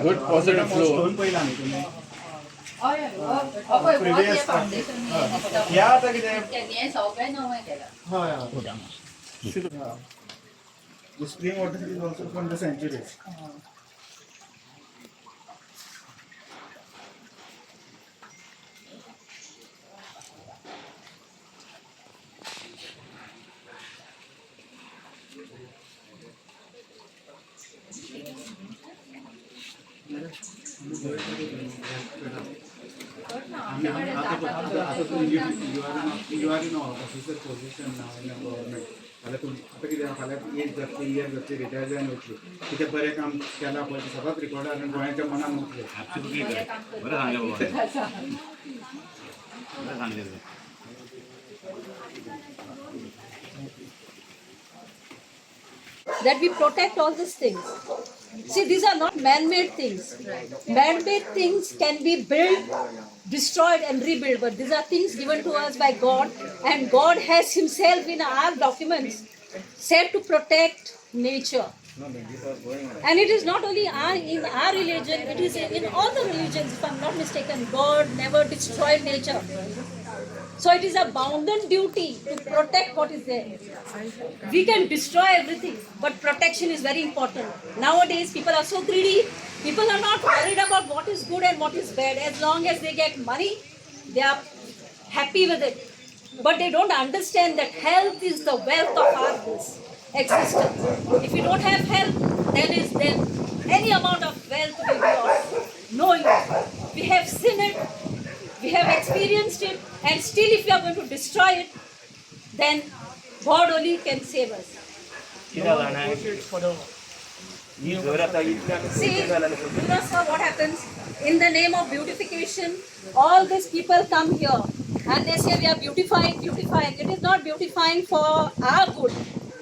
Good positive flow. Previous या आता कितें The spring water is also from the centuries. You are in officer position now in the government. आता कितें फाल्यां as जातली year जातली रिटायर जावन वतली कितें बरें काम केलां पळय तें सदांच रिकॉर्डार आनी गोंयच्या मनान उरतलें. That we protect all these things. See, these are not man-made things. Man-made things can be built, destroyed and rebuilt, but these are things given to us by God, and God has himself in our documents said to protect nature. And it is not only in our religion, it is in all the religions, if I'm not mistaken. God never destroyed nature. So it is a bounden duty to protect what is there. We can destroy everything, but protection is very important. Nowadays, people are so greedy. People are not worried about what is good and what is bad. As long as they get money, they are happy with it. But they don't understand that health is the wealth of our existence. If you don't have health, then any amount of wealth will be of no use. We have seen it. We have experienced it, and still if we are going to destroy it, then God only can save us. See, sir, what happens? In the name of beautification, all these people come here and they say we are beautifying. It is not beautifying for our good.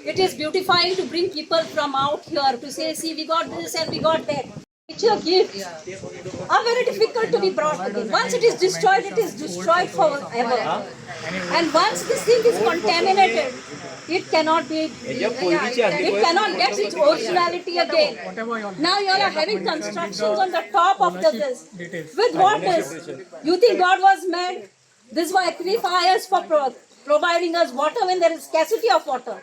It is beautifying to bring people from out here to say, see, we got this and we got that. Nature gifts are very difficult to be brought again. Once it is destroyed forever. And once this thing is contaminated, it cannot get its originality again. Now you all are having constructions on the top of this. With what this? You think God was mad? This was aquifers for providing us water when there is scarcity of water.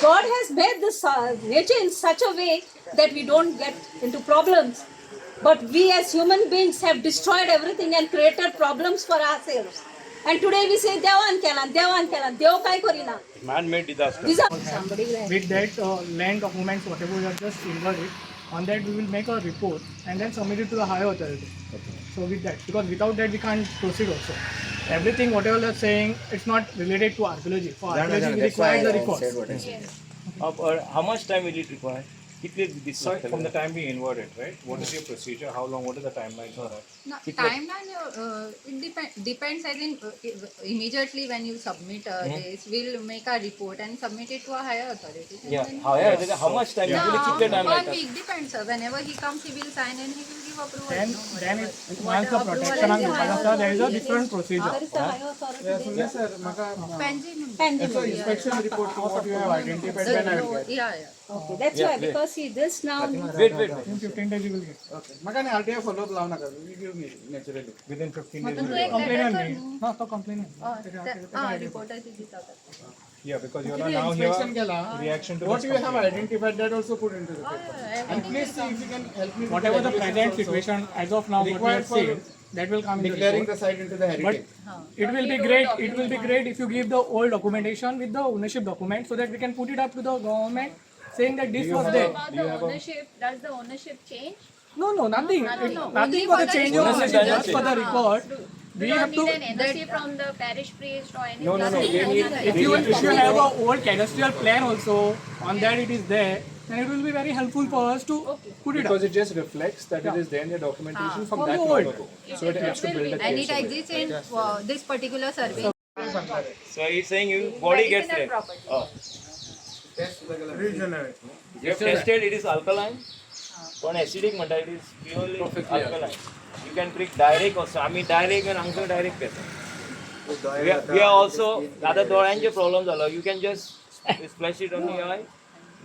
God has made this nature in such a way that we don't get into problems. But we as human beings have destroyed everything and created problems for ourselves. And today we say, Devan kelan, Dev kai korina. Man-made disaster. With that land documents, whatever we have just inverted, on that we will make a report and then submit it to the higher authority. So with that, because without that we can't proceed also. Everything, whatever they are saying, it's not related to archaeology. For archaeology, we require the records. How much time will it require? So from the time we invert it, right? What is your procedure? How long? What is the timeline for that? No, timeline, it depends. I think immediately when you submit this, we'll make a report and submit it to a higher authority. Yeah, how much time? No, Usually keep the time like 1 week depends. Whenever he comes, he will sign and he will give approval. Then once the protection and Vipassana, there is a different procedure. Yes, sir. Pending. So inspection report to what you have identified when I will get. Yeah. Okay, that's why, because see this now. Wait. In 15 days you will get. Okay. Magani RTI follow up लावना कर. You give me naturally. Within 15 days. मतलब तो एक Complainant letter नहीं. करूँ. हाँ तो complainant. Reporter से दिखा था. Yeah, because you are Actually, now inspection here. केला. Reaction to What this you have complaint. identified that also put into the paper. And please see if you can help me. with Whatever the regulations present also situation as of now, what we required have for seen, that will come in the declaring report. the site into the heritage. It will be great. It will be great if you give the old documentation with the ownership document so that we can put it up to the government saying that this was there. About the ownership, does the ownership change? No, nothing. Nothing for the change of Ownership ownership. doesn't Just for the record, we You have don't to. need an NOC from the parish priest or anything? No. They need. If you have a old cadastral plan also on that it is there, then it will be very helpful for us to put it up. Because it just reflects that it is there in the documentation from From that the long old. ago. So it helps to build a And case it of it. exists in this particular survey. So he's saying you body gets Medicinal there. property. Oh. Regenerate. You have tested it is alkaline. One acidic matter it is purely alkaline. You can treat direct also. आम्ही direct and अंग direct करतो. We are also आता डोळ्यांचे problems झालं. You can just splash it on the eye.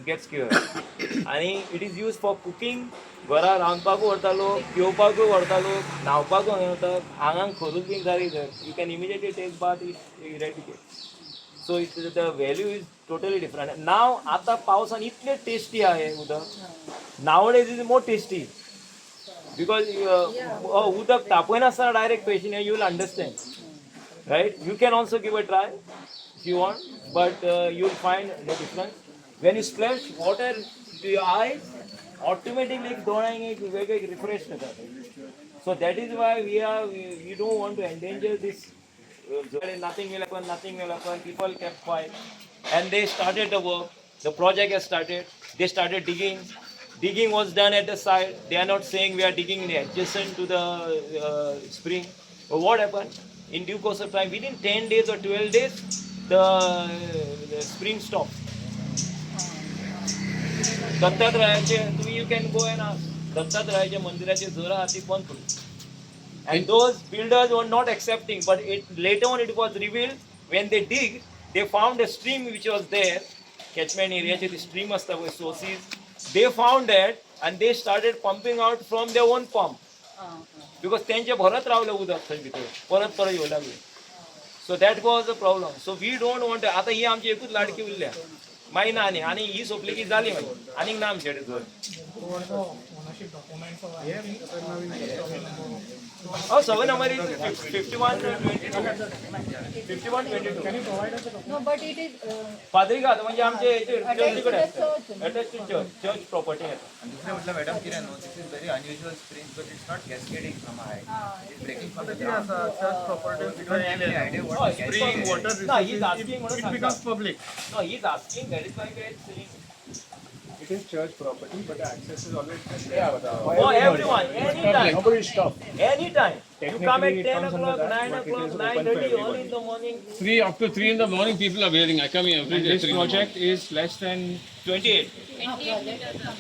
gets cured. And it is used for cooking. घरा रांदपाकूय व्हरता लोक, पिवपाकूय व्हरता लोक, न्हावपाकूय व्हरता, आंगांक खरूच बीन जाली जर, you can immediately take bath, it eradicates. So the value is totally different. Now आता पावसान इतले tasty आहे उदक. Nowadays it is more tasty. Because udak tapoyna asana direct patient, you will understand. Right? You can also give a try if you want, but you will find the difference. When you splash water to your eyes, automatically एक refresh so that is why we don't want to endanger this. Nothing will happen, people kept quiet and they started the work. The project has started, they started digging was done at the side. They are not saying we are digging adjacent to the spring. But what happened? In due course of time, within 10 days or 12 days, the spring stopped. दत्तात्रयाचे तुम्ही you can go and ask. दत्तात्रयाच्या मंदिराचे झरा हाती बंद पडले. And those builders were not accepting, but later on it was revealed when they dig, they found a stream which was there, catchment area, the stream was the sources. They found that and they started pumping out from their own pump. Because त्यांचे भरत रावले उदक थंय भितर परत परत येऊ लागले. So that was the problem. So we don't want to, आता ही आमची एकूच लाडकी उरल्या मायना आणि ही सोपली की झाली मागीर आनीक ना आमचेडे जर ownership documents or anything. Oh, 7 number is 5122. 5122. Can you provide us a document? No, but it is फादरिकात म्हणजे आमचे चर्चीकडे अटॅच टू चर्च प्रॉपर्टी आहे. दुसरे म्हटलं मॅडम कितें न्हू this is very unusual spring because it's not cascading from high it's breaking from the ground church property we don't have any idea what spring water no, he is asking what It becomes public. No, he is asking that is why we are saying It is church property, but the access is always for everyone, anytime. Nobody stop. Anytime. You come at Technically, it 10 comes under o'clock, that, 9 but it o'clock, is open for 9:30, early everybody. in the morning. 3 up to 3 in the morning, people are wearing. I come here every And day. this 3 in the morning. project is less than 28.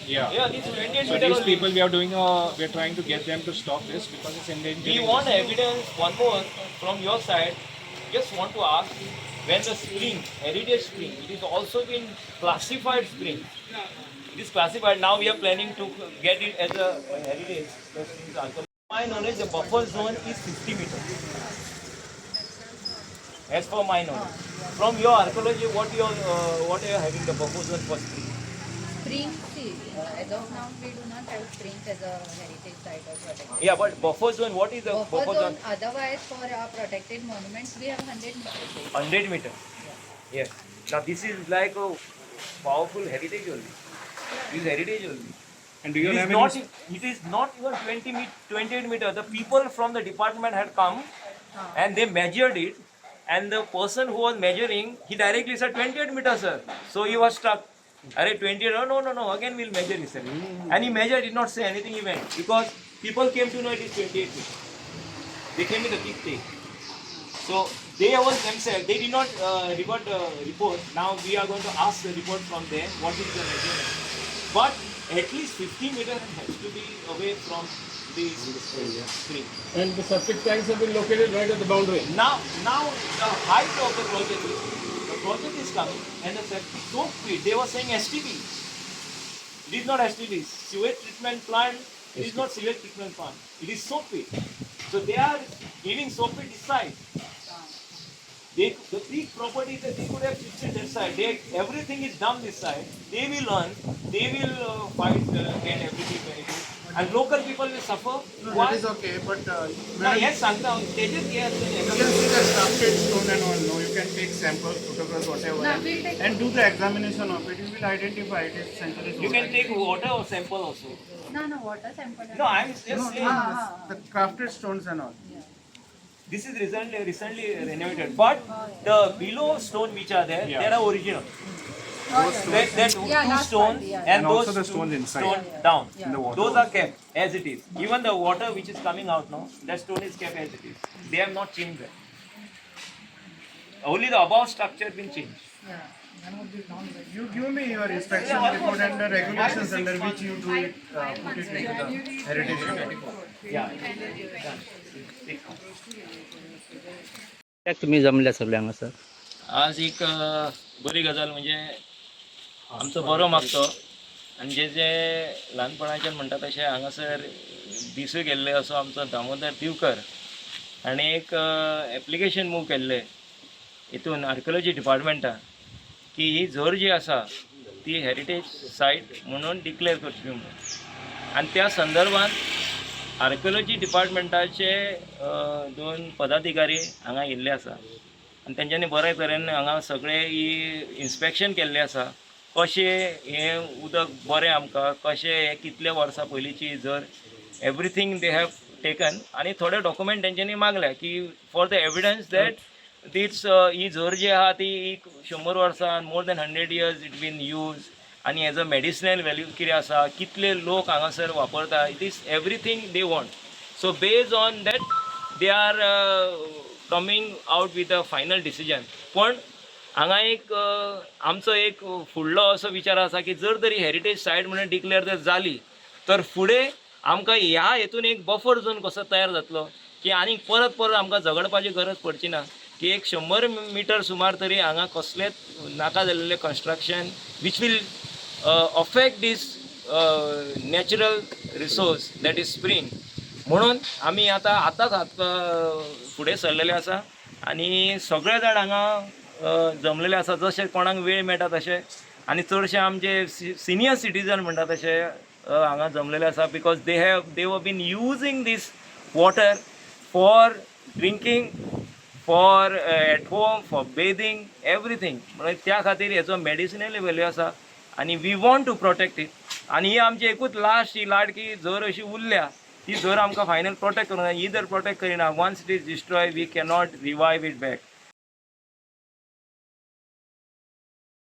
yeah. Yeah, this is 28 So meter these only. people we are trying to get them to stop this because it's endangering. We want evidence, one more from your side. Just want to ask, when the spring, heritage spring, it is also been classified spring. It is classified. Now we are planning to get it as a heritage. The spring is also. My knowledge, the buffer zone is 50 meters. As per my knowledge. From your archaeology, what are you having the buffer zone for spring? spring. See, as of now, we do not have springs as a heritage site or protected. Yeah, but buffer zone, what is the Buffer zone, otherwise for our protected monuments, we have 100 meters. 100 meters. Yes. Now this is like a powerful heritage only. This is heritage only. And do you It is have not, any? it is not even 28 meters. The people from the department had come and they measured it, and the person who was measuring, he directly said 28 meters, sir. So he was stuck. Arey 28, no, again we'll measure, he said. And he measured, did not say anything, he went. Because people came to know it is 28 meters. They came with a big take. So they was themselves, they did not revert the report. Now we are going to ask the report from them, what is the measurement. But at least 50 meters has to be away from the spring. And the septic tanks have been located right at the boundary. Now the height of the project is coming, and the septic so feet. They were saying STP. It is not STP. Sewage treatment plant. It is not sewage treatment plant. It is soap pit. So they are giving soap pit this side. The peak property that they could have fixed it that side. Everything is done this side. They will earn. They will fight again everything. And local people will suffer. No, Why? that is okay, but No, yes, Sangta. Tejas, yes. you can see the crafted stone and all. No, you can take samples, photographs, whatever, No, we'll take- and do the examination of it. You will identify it is century stone. You can take water or sample also. No, water sample. No, I'm just saying. The crafted stones and all. This is recently renovated, but the below stone which are there, they are original. That Yeah, two last stones part, yeah. and also those the two stones inside. stone down. In the water Those are kept as it is. Even the water which is coming out now, that stone is kept as it is. They have not changed that. Only the above structure has been changed. You give me your inspection report and the regulations under which you do it, put it into the heritage report. Yeah. तुम्ही जमल्या सगळ्यांना sir आज एक बरी गजाल म्हणजे आमचो बरो मागतो आनी जे जे ल्हानपणाच्यान म्हणटा तशें हांगासर दिसूय गेल्ले असो आमचो दामोदर दिवकर आनी एक एप्लिकेशन मूव केल्लें हितून आर्किओलॉजी डिपार्टमेंटान की ही झर जी आसा ती हेरिटेज सायट म्हणून डिक्लेअर करची म्हणून आनी त्या संदर्भात आर्किओलॉजी डिपार्टमेंटाचे 2 पदाधिकारी हांगा येयल्ले आसा आनी तेंच्यांनी बरे तरेन हांगा सगळे इन्स्पेक्शन केल्लें आसा कशें हें उदक बरें आमकां कशें हें कितले वर्सां पयलींची जर एवरीथींग दे हॅव टेकन आनी थोडे डॉक्युमेंट तेंच्यांनी मागल्या की for the evidence that this ही झर जी आहा ती 100 वर्सां more than 100 years it been use आनी हेजो मेडिसिनल वॅल्यू कितें आसा कितले लोक हांगासर वापरता it is everything they want so base on that they are coming out with a final decision पण हांगा एक आमचो एक फुडलो असो विचार आसा की जर तरी हेरिटेज सायट म्हणून डिक्लेअर जर जाली तर फुडें आमकां ह्या हेतून एक बफर झोन कसो तयार जातलो की आनी परत परत आमकां झगडपाची गरज पडची ना की एक 100 मिटर सुमार तरी हांगा कसलेच नाका जाल्लेले construction which will affect this natural resource that is spring म्हणून आमी आतांच फुडें सरलेले आसा आनी सगळे जाण हांगा जमलेले आसा जशें कोणाक वेळ मेळटा तशें आनी चडशे आमचे सिनियर सिटीजन म्हणटा तशें हांगा जमलेले आसा because they have been using this water for drinking for at home for bathing everything म्हणजे त्या खातीर हेचो मेडिसिनल वेल्यू आसा आनी we want to protect it आनी ही आमची एकूच लास्ट ही लाडकी जर अशी उरल्या ती जर आमकां फायनल प्रोटेक्ट करूंक जाय ही जर प्रोटेक्ट करिना once it is destroy we cannot revive it back